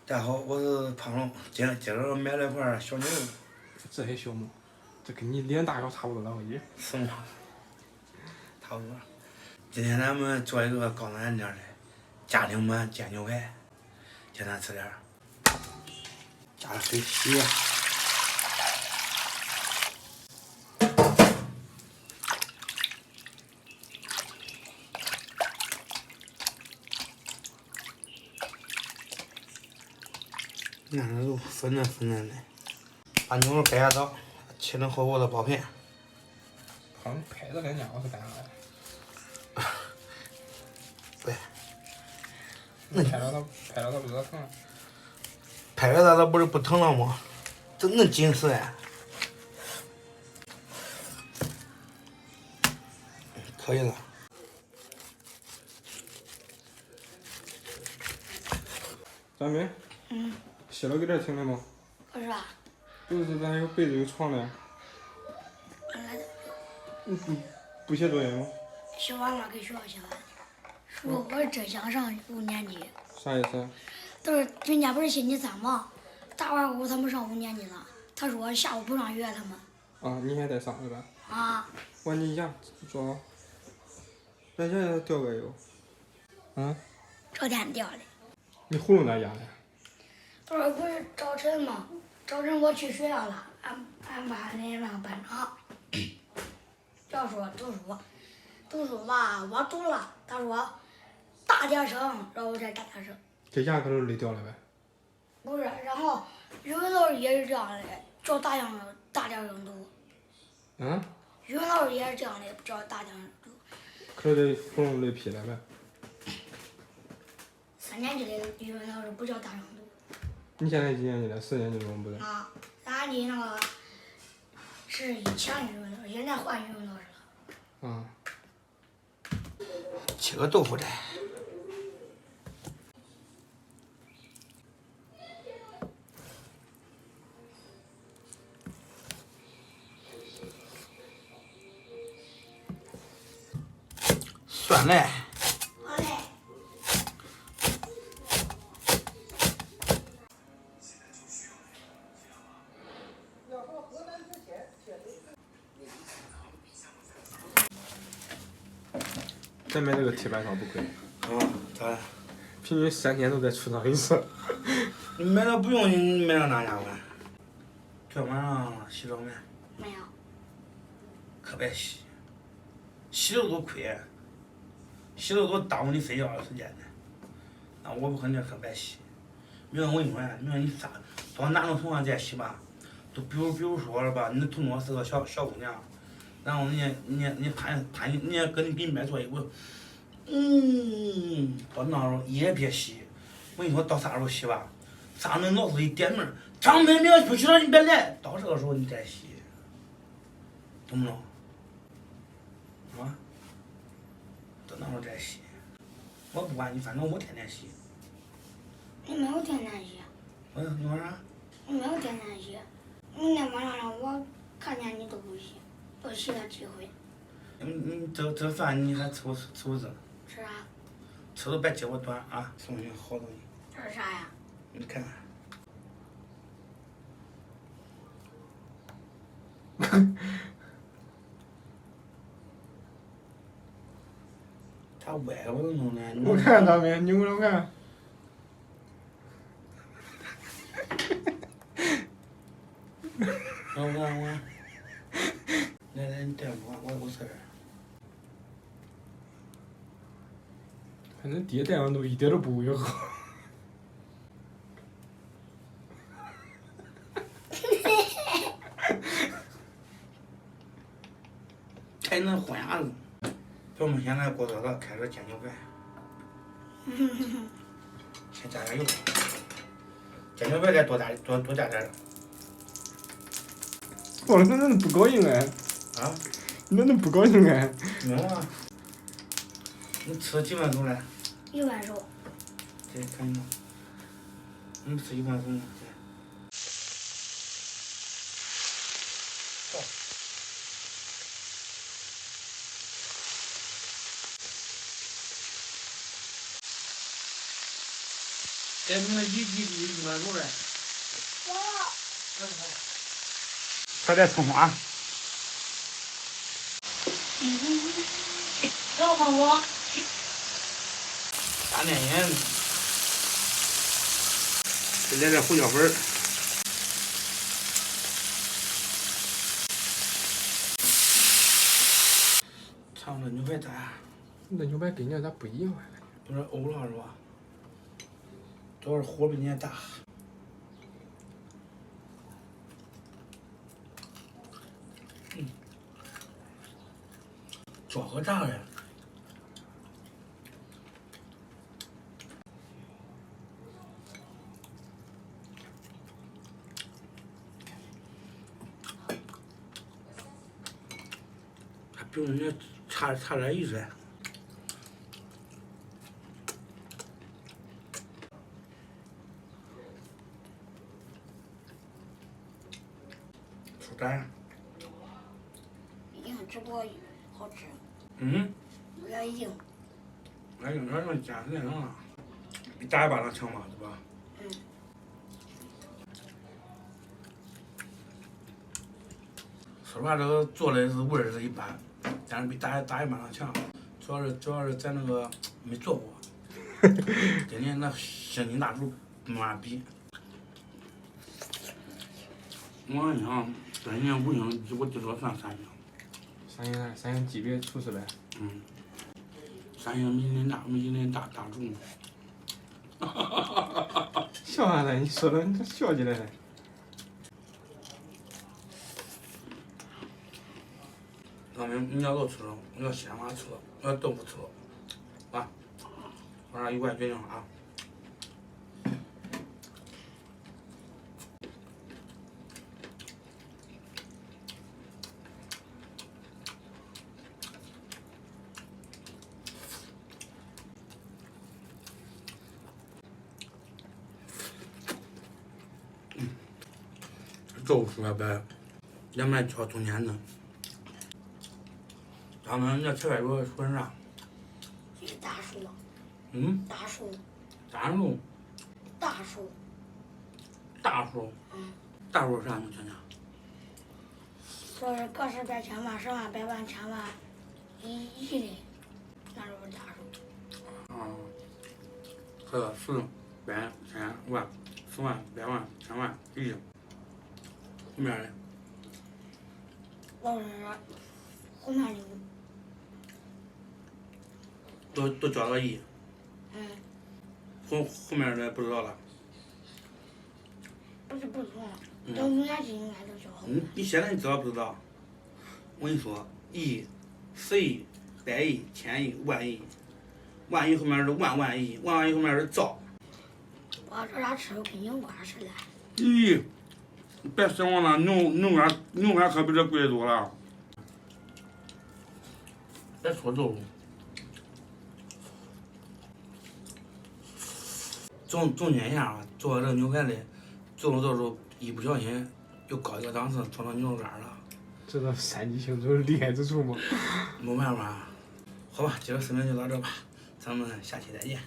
大家好，我是胖龙，今儿买了块小牛肉。这还小吗？这跟你脸大小差不多了，我也。是吗？差不多。今天咱们做一个高难点的家庭版煎牛排，简单吃点儿。加了水洗。你看这肉粉嫩粉嫩的，把牛肉掰下刀，切成厚厚的薄片。拍着人家我是干啥的？对。拍着它不热疼。拍着它不是不疼了吗？这能紧实哎。可以了。张明。洗了给点听的吗？不是吧？不是，咱有被子有床的。不写作业吗？写完了，给学校写完。说我这想上5年级。啥意思？都是人家不是星期3吗？大完后他们上5年级了。他说下午不让约他们。啊，你还在上是吧？啊。完你牙做，那牙也掉个有。这天掉的。你糊弄那牙的？不是早晨吗？早晨我去学校了，俺班的那个班长，教说读书吧，我读了。他说大点声，然后我再大点声。这牙可能累掉了呗？不是，然后语文老师也是这样的，叫大点声读。语文老师也是这样的，叫大点声读。可是得糊弄累皮了呗3年级的语文老师不叫大声读。你现在几年级了？4年级了吗？不对。啊，3年级那个是以前语文老师，现在换语文老师了。切个豆腐的。蒜嘞。好嘞。咱买这个铁板烧不亏。咋了？平均3天都在厨房里吃。你买了不用，你买了哪家玩？昨晚上洗澡没？没有。可别洗，洗了都亏，洗了都耽误你睡觉的时间呢。那我不肯定可别洗。明儿我跟你说呀，明儿你啥到哪种情况再洗吧，就比如说了吧，你的同桌是个小姑娘，然后人家攀人家给你面坐一会，到那时候也别洗。我跟你说到啥时候洗吧？上门老师一点名，张妹妹不洗了你别来，到这个时候你再洗，懂不懂？到那时候再洗。我不管你，反正我天天洗。你没有天天洗。你说啥？我没有天天洗。那天晚上我看见你都不洗，都洗了几回。这饭你还吃不吃？吃啥？吃都别接我短啊！送你好东西。这是啥呀？你看看。他歪了我都弄的。我看他没，你给我看。我。来，你带我吃点。反正爹带完都一点都不违和。才能混下子。咱们现在锅热了，开始煎牛排。先加点油。煎牛排再多加点。我那真不高兴哎。你那不高兴哎。没有啊。你吃几分钟了？1分钟。对，看你。你吃1分钟了。对。哎，明天一块多嘞。快点冲啊！要看我。大面筋，再来点胡椒粉儿。尝尝牛排咋样？那牛排跟人家咋不一样啊？有点欧了是吧？主要是火比人家大。焦和炸嘞。还比人家差点意思。出蛋。硬直播好吃。嗯。有点硬。那硬点能坚持点能啊，比打一巴掌强嘛，对吧？嗯。说实话，这个做的是味儿是一般，但是比打一巴掌强。主要是咱那个没做过，跟人那星星大厨没法比。我跟你讲，跟人家五星，我最多算3星。三星级别厨师呗。嗯。3星米其林大厨。笑啥呢？你说的你笑起来了。老妹，你要肉吃了，我要鲜花吃了，我要豆腐吃了，啊，我俩一块决定啊。豆腐说白，两边挑中间的。他们那切块肉说啥？大树。嗯。大树。大树。大树。大树。嗯。大树啥？你听听。说是个十百千万十万百万千万亿的，那就是大树。啊。和10、百、千、万、10万、百万、千万、亿。后面的。老师，后面的。都交个亿。嗯。后面的不知道了。不知道，到明年就应该都交好。你现在你知道不知道？我跟你说，亿、10亿、100亿、1000亿、万亿，万亿后面是万亿，万亿后面是兆。我这俩吃的跟牛肝似的。咦，别指望了，牛肝可比这贵多了。别说肉。总结一下啊，做这个牛排的，做着做着一不小心又高一个档次，做成牛肉干了。这都3级行走厉害之处吗？没办法，好吧，今儿视频就到这吧，咱们下期再见。